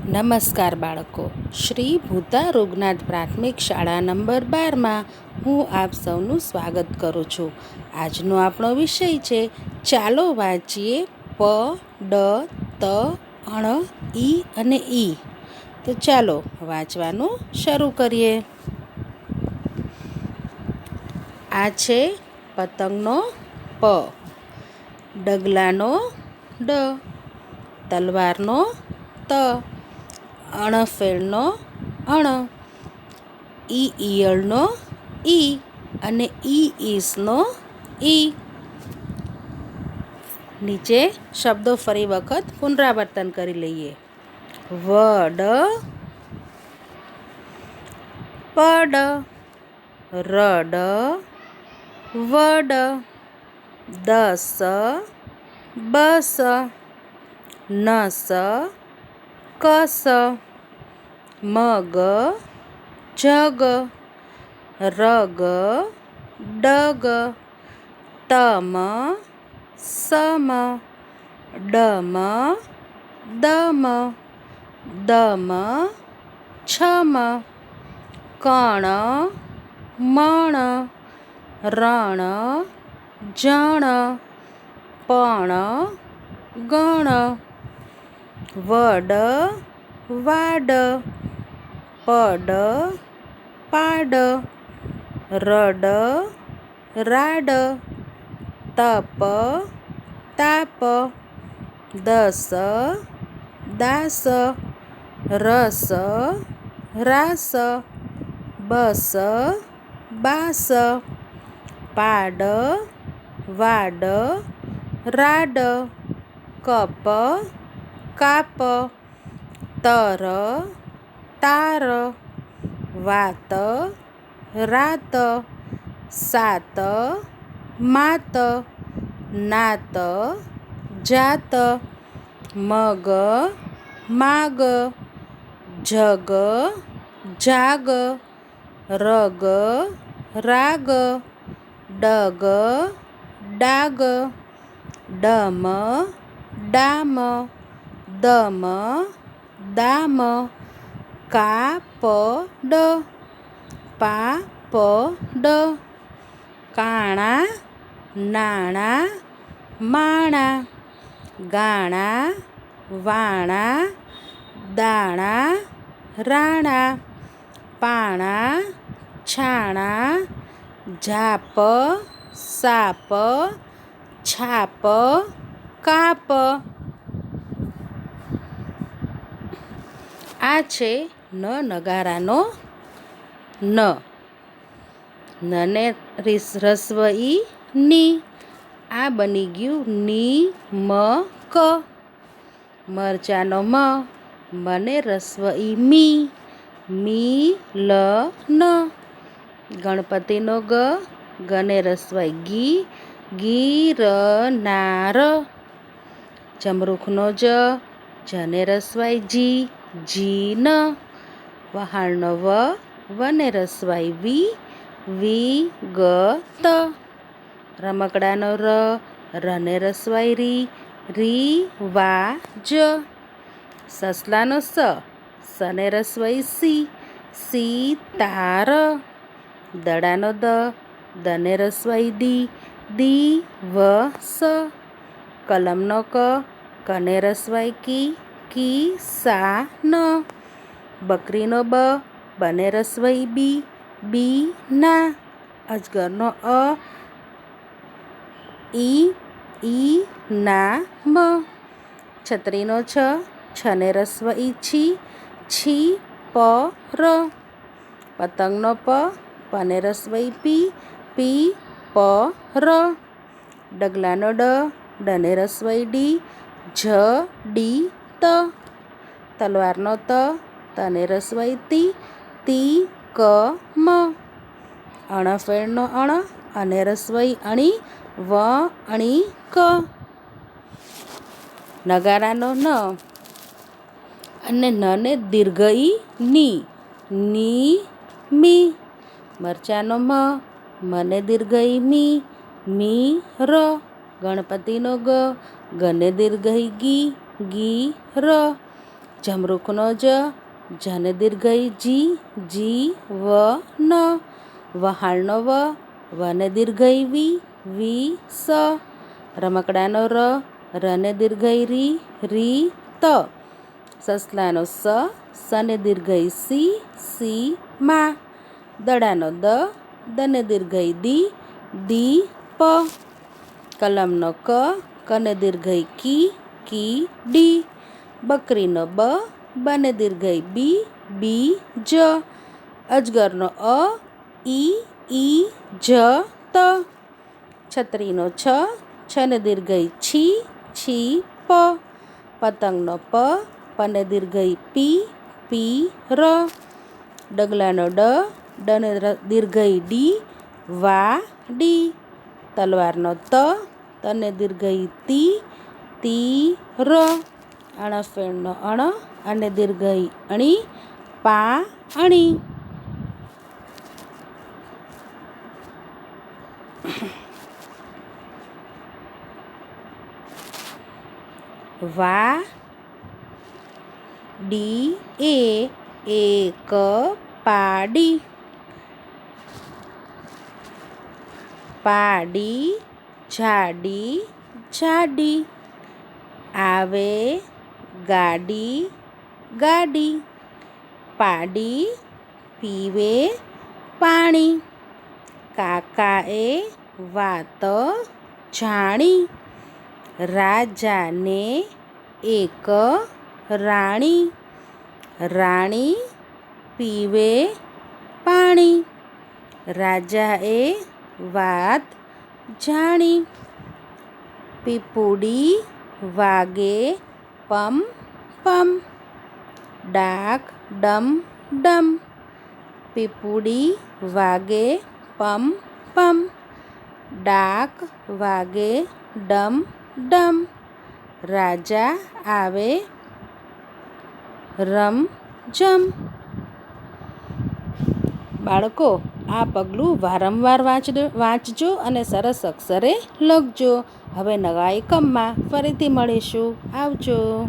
નમસ્કાર બાળકો, શ્રી ભૂતા રૂગનાથ પ્રાથમિક શાળા નંબર 12માં હું આપ સૌનું સ્વાગત કરું છું. આજનો આપણો વિષય છે ચાલો વાંચીએ પ, ડ, ત, અણ, ઈ અને ઈ. તો ચાલો વાંચવાનું શરૂ કરીએ. આ છે પતંગનો પ, ડગલાનો ડ, તલવારનો ત, અણફેણનો અણ, ઈયળનો ઈ અને ઈસનો ઈ. નીચે શબ્દો ફરી વખત પુનરાવર્તન કરી લઈએ. વડ, પડ, રડ, વડ, દસ, બસ, નસ, કસ, મગ, જગ, રગ, ડગ, તમ, સમ, ડમ, દમ, દમ, છમ, કણ, મણ, રણ, જણ, પણ, ગણ, વડ, વાડ, પડ, પાડ, રડ, રાડ, તપ, તાપ, દસ, દાસ, રસ, રાસ, બસ, બાસ, પાડ, વાડ, રાડ, કપ, કાપ, તર, તાર, વાત, રાત, સાત, માત, નાત, જાત, મગ, માગ, જગ, જાગ, રગ, રાગ, ડગ, ડાગ, ડમ, ડામ, દમ, દામ, કાપડ, પાપડ, કાણા, નાણા, માણા, ગાણા, વાણા, દાણા, રાણા, પાણા, છાણા, ઝાપ, સાપ, છાપ, કાપ. આ છે ન નગારાનો ન. નને રસ્વ ઈ ની. આ બની ગયું ની મ ક. મરચાનો મ, મને રસ્વ ઈ મી લ ન. ગણપતિનો ગ, ગને રસ્વાઈ ગીરનાર. જમરૂખનો જ, જને રસ્વાઈ જીન. વહાણનો વ, વને રસ્વાઈ વિગત. રમકડાનો ર, રને રસ્વાઈ રીવાજ. સસલાનો સ, સને રસ્વાઈ સીતાર. દડાનો દ, દને રસ્વાઈ દિવસ. કલમનો ક, કને રસ્વાઈ કિસાન. બકરીનો બ, બને રસ્વાઈ બીના. અજગરનો અ, ઈનામ. છત્રીનો છ, છને રસ્વાઈ છીપર. પતંગનો પ, પને રસ્વાઈ પીપર. ડગલાનો ડ, ડને રસ્વાઈ ડીત. તલવારનો ત, તને રસ્વાઈ તીકમ. અણફેણનો અણ, અને રસ્વાઈ અણીક. નગારાનો ન અને નને દીર્ઘ ઈ ની મી. મરચાનો મ, મને દીર્ઘ ઈ મીર. ગણપતિનો ગ, ગને દીર્ઘ ઈ ગીર. જમરૂખનો જ, જને દીર્ઘઈ જી વ ન. વહાણનો વને દીર્ઘઈ વી સ. રમકડાનો રને દીર્ઘઈ રી ત. સસલાનો સને દીર્ઘઈ સી મા. દડાનો દને દીર્ઘઈ દી પ. કલમનો કને દીર્ઘઈ કી ડી. બકરીનો બને દીર્ઘઈ બી જ. અજગરનો ઈ જ ત. છત્રીનો છને દીર્ઘઈ છી પ. પતંગનો પને દીર્ઘઈ પી ર. ડગલાનો ડને દીર્ઘઈ ડી. તલવારનો તને દીર્ઘઈ તી ર. અણફેણનો અને દીર્ઘઈ અણી. વાડી એક પાડી. પાડી જાડી. આવે ગાડી. પાડી પીવે પાણી. કાકાએ વાત જાણી. રાજાને એક રાણી. રાણી પીવે પાણી. રાજાએ વાત જાણી. પીપુડી વાગે પમ પમ. ડાક ડમ. પીપુડી વાગે પમ પમ. ડાક વાગે ડમ. રાજા આવે રમઝમ. બાળકો, આ પગલું વારંવાર વાંચજો અને સરસ અક્ષરે લખજો. હવે નવા એકમમાં ફરીથી મળીશું. આવજો.